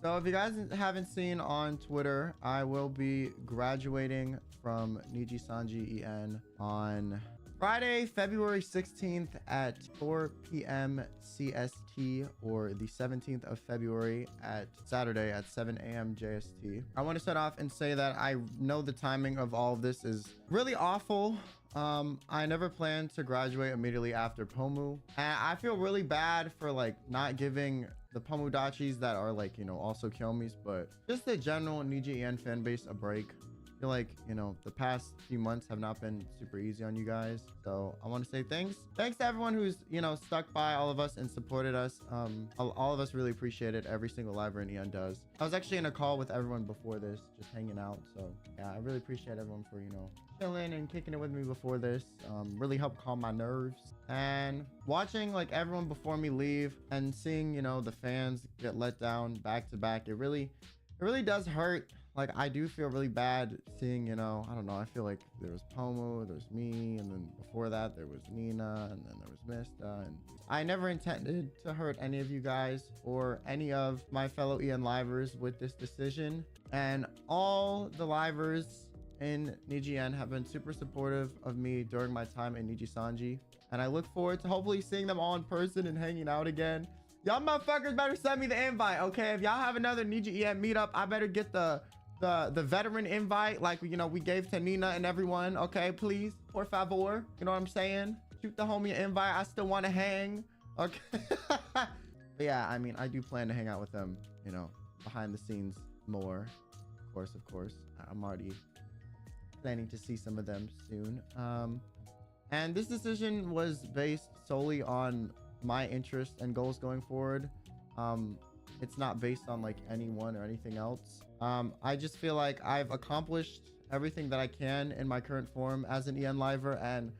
So if you guys haven't seen on Twitter, I will be graduating from NijisanjiEN on Friday, February 16th at 4 p.m. CST, or the 17th of February at Saturday at 7 a.m. JST. I want to start off and say that I know the timing of all of this is really awful. I never planned to graduate immediately after Pomu, and I feel really bad for like not giving the Pomudachis that are like, you know, also Kyomis, but just the general NijisanjiEN fan base a break. I feel like, you know, the past few months have not been super easy on you guys, so I want to say thanks to everyone who's, you know, stuck by all of us and supported us. All of us really appreciate it. Every single liver in EN does. I was actually in a call with everyone before this, just hanging out, so yeah, I really appreciate everyone for, you know, chilling and kicking it with me before this. Really helped calm my nerves, and watching like everyone before me leave and seeing, you know, the fans get let down back to back, it really does hurt. Like, I do feel really bad seeing, you know, I don't know, I feel like there was Pomu, there's me, and then before that there was Nina, and then there was Mista, and I never intended to hurt any of you guys or any of my fellow EN livers with this decision. And all the livers in NijisanjiEN have been super supportive of me during my time in Nijisanji, and I look forward to hopefully seeing them all in person and hanging out again. Y'all motherfuckers better send me the invite, okay? If y'all have another NijisanjiEN meetup, I better get the veteran invite like, you know, we gave to Nina and everyone, okay? Please, por favor, you know what I'm saying? Shoot the homie an invite. I still want to hang, okay? But yeah, I mean, I do plan to hang out with them, you know, behind the scenes more, of course. I'm already planning to see some of them soon. And this decision was based solely on my interests and goals going forward. It's not based on like anyone or anything else. I just feel like I've accomplished everything that I can in my current form as an EN liver, and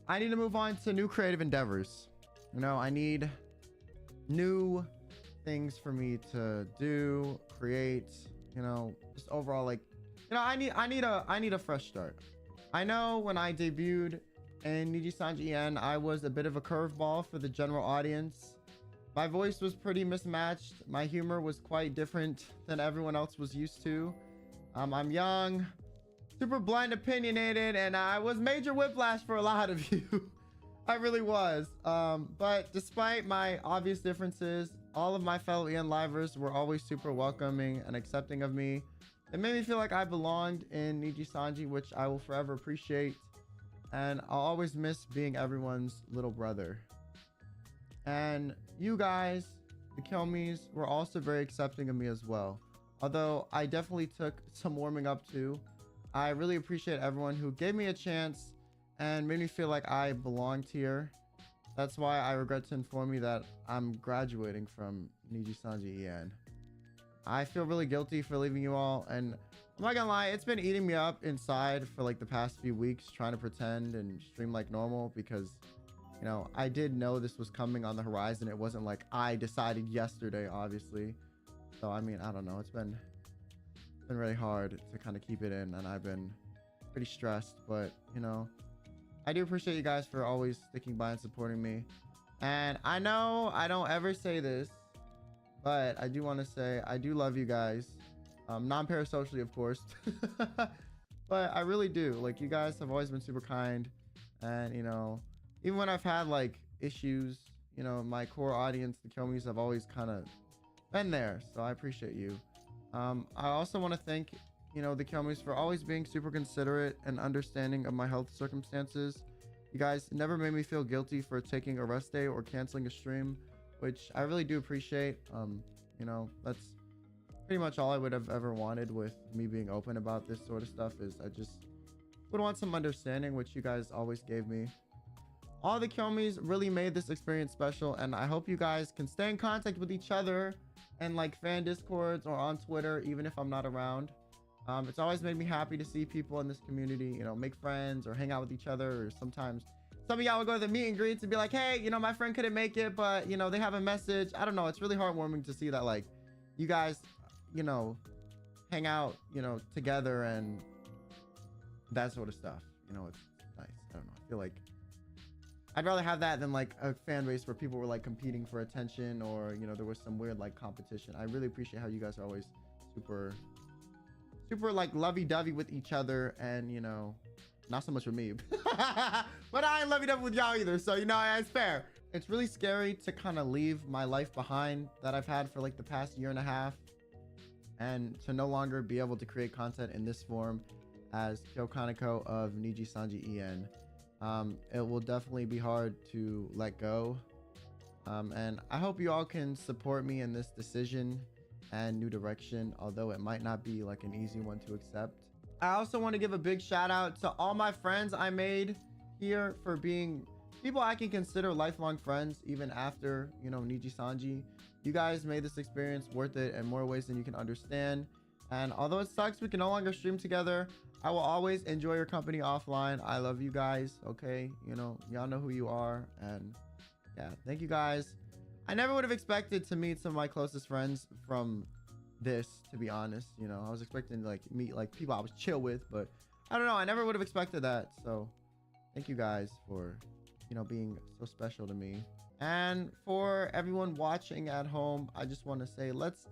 I need to move on to new creative endeavors. You know, I need new things for me to do, create, you know, just overall, like, you know, I need a fresh start. I know when I debuted in NijisanjiEN, I was a bit of a curveball for the general audience. My voice was pretty mismatched. My humor was quite different than everyone else was used to. I'm young, super blunt, opinionated, and I was major whiplash for a lot of you. I really was. But despite my obvious differences, all of my fellow EN livers were always super welcoming and accepting of me. It made me feel like I belonged in Nijisanji, which I will forever appreciate. And I'll always miss being everyone's little brother. And you guys, the Kyomis, were also very accepting of me as well. Although I definitely took some warming up to. I really appreciate everyone who gave me a chance and made me feel like I belonged here. That's why I regret to inform you that I'm graduating from NijisanjiEN. I feel really guilty for leaving you all, and I'm not gonna lie, it's been eating me up inside for like the past few weeks, trying to pretend and stream like normal, because, you know, I did know this was coming on the horizon. It wasn't like I decided yesterday, obviously. So I mean, I don't know, it's been really hard to kind of keep it in, and I've been pretty stressed, but you know, I do appreciate you guys for always sticking by and supporting me. And I know I don't ever say this, but I do want to say I do love you guys, non-parasocially, of course. But I really do. Like, you guys have always been super kind, and you know, even when I've had like issues, you know, my core audience, the Kyomis, have always kind of been there, so I appreciate you. I also want to thank, you know, the Kyomis for always being super considerate and understanding of my health circumstances. You guys never made me feel guilty for taking a rest day or canceling a stream, which I really do appreciate. You know, that's pretty much all I would have ever wanted with me being open about this sort of stuff. Is I just would want some understanding, which you guys always gave me. All the Kyomis really made this experience special, and I hope you guys can stay in contact with each other and like fan discords or on Twitter, even if I'm not around. It's always made me happy to see people in this community, you know, make friends or hang out with each other. Or sometimes some of y'all will go to the meet and greets and be like, hey, you know, my friend couldn't make it, but you know, they have a message. I don't know, it's really heartwarming to see that, like, you guys, you know, hang out, you know, together and that sort of stuff. You know, it's nice. I don't know, I feel like I'd rather have that than like a fan base where people were like competing for attention, or you know, there was some weird like competition. I really appreciate how you guys are always super like lovey-dovey with each other, and you know, not so much with me. But I ain't lovey-dovey with y'all either, so you know, it's fair. It's really scary to kind of leave my life behind that I've had for like the past year and a half, and to no longer be able to create content in this form as Kyo Kaneko of NijisanjiEN. It will definitely be hard to let go, and I hope you all can support me in this decision and new direction, although it might not be like an easy one to accept. I also want to give a big shout out to all my friends I made here for being people I can consider lifelong friends even after, you know, Nijisanji. You guys made this experience worth it in more ways than you can understand, and although it sucks we can no longer stream together, I will always enjoy your company offline. I love you guys, okay? You know, y'all know who you are, and yeah, thank you guys. I never would have expected to meet some of my closest friends from this, to be honest. You know, I was expecting to like meet like people I was chill with, but I don't know, I never would have expected that. So thank you guys for, you know, being so special to me. And for everyone watching at home, I just want to say let's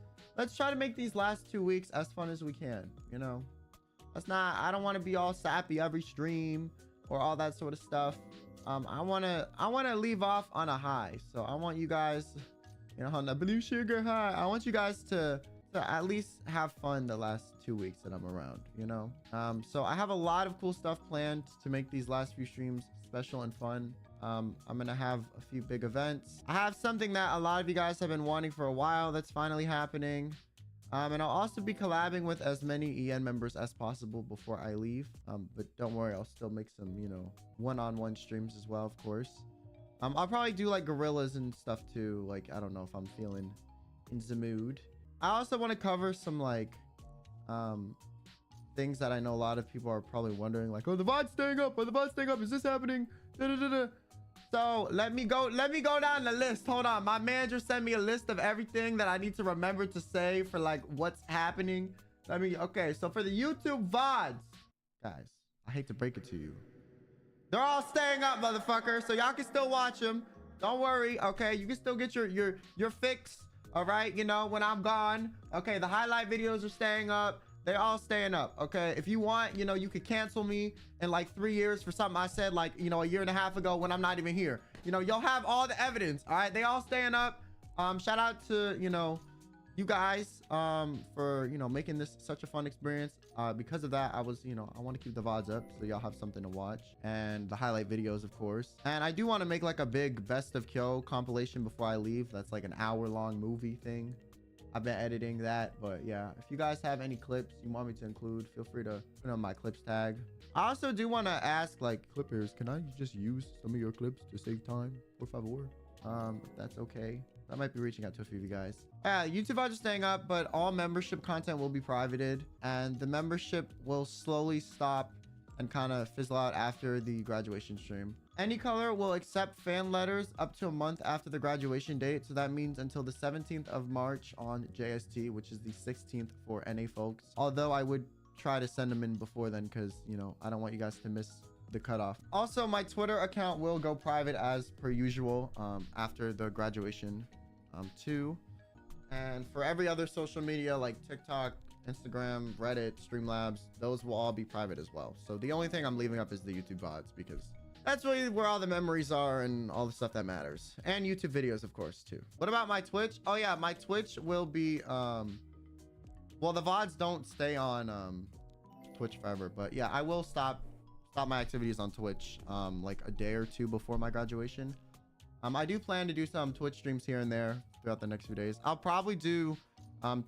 try to make these last 2 weeks as fun as we can. You know, I don't want to be all sappy every stream or all that sort of stuff. I want to leave off on a high. So I want you guys, you know, on the blue sugar high, I want you guys to at least have fun the last 2 weeks that I'm around, you know. So I have a lot of cool stuff planned to make these last few streams special and fun. I'm gonna have a few big events. I have something that a lot of you guys have been wanting for a while that's finally happening. And I'll also be collabing with as many EN members as possible before I leave. But don't worry, I'll still make some, you know, one-on-one streams as well, of course. I'll probably do like gorillas and stuff too. Like, I don't know if I'm feeling in the mood. I also want to cover some like things that I know a lot of people are probably wondering, like, oh, the VOD's staying up, is this happening? So let me go down the list. Hold on, my manager sent me a list of everything that I need to remember to say for like what's happening. Okay, so for the YouTube VODs, guys, I hate to break it to you, they're all staying up, motherfucker, so y'all can still watch them. Don't worry, okay? You can still get your fix, all right? You know, when I'm gone. Okay, the highlight videos are staying up. They're all staying up, okay? If you want, you know, you could cancel me in like 3 years for something I said like, you know, a year and a half ago when I'm not even here. You know, you'll have all the evidence, all right? They all staying up. Shout out to, you know, you guys for, you know, making this such a fun experience. Because of that, I want to keep the VODs up so y'all have something to watch, and the highlight videos, of course. And I do want to make like a big best of Kyo compilation before I leave. That's like an hour-long movie thing. I've been editing that, but yeah, if you guys have any clips you want me to include, feel free to put on my clips tag. I also do want to ask, like, clippers, can I just use some of your clips to save time? Por favor. If that's okay. I might be reaching out to a few of you guys. YouTube VODs are staying up, but all membership content will be privated, and the membership will slowly stop and kind of fizzle out after the graduation stream. Any color will accept fan letters up to a month after the graduation date. So that means until the 17th of March on JST, which is the 16th for NA folks. Although I would try to send them in before then, because, you know, I don't want you guys to miss the cutoff. Also, my Twitter account will go private as per usual after the graduation too. And for every other social media like TikTok, Instagram, Reddit, Streamlabs, those will all be private as well. So the only thing I'm leaving up is the YouTube VODs, because that's really where all the memories are and all the stuff that matters. And YouTube videos, of course, too. What about my Twitch? Oh yeah, my Twitch will be well, the VODs don't stay on Twitch forever, but yeah, I will stop my activities on Twitch like a day or two before my graduation. I do plan to do some Twitch streams here and there throughout the next few days. I'll probably do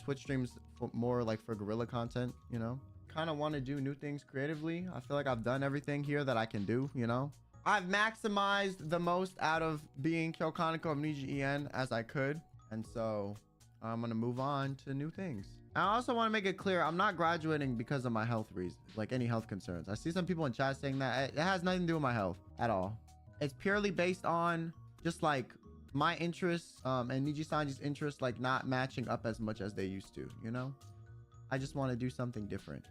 Twitch streams more like for guerrilla content, you know. Kind of want to do new things creatively. I feel like I've done everything here that I can do, you know. I've maximized the most out of being Kyo Kaneko of NijisanjiEN as I could, and so I'm gonna move on to new things. I also want to make it clear I'm not graduating because of my health reasons, like any health concerns. I see some people in chat saying that. It has nothing to do with my health at all. It's purely based on just like my interests and Nijisanji's interests like not matching up as much as they used to, you know. I just want to do something different.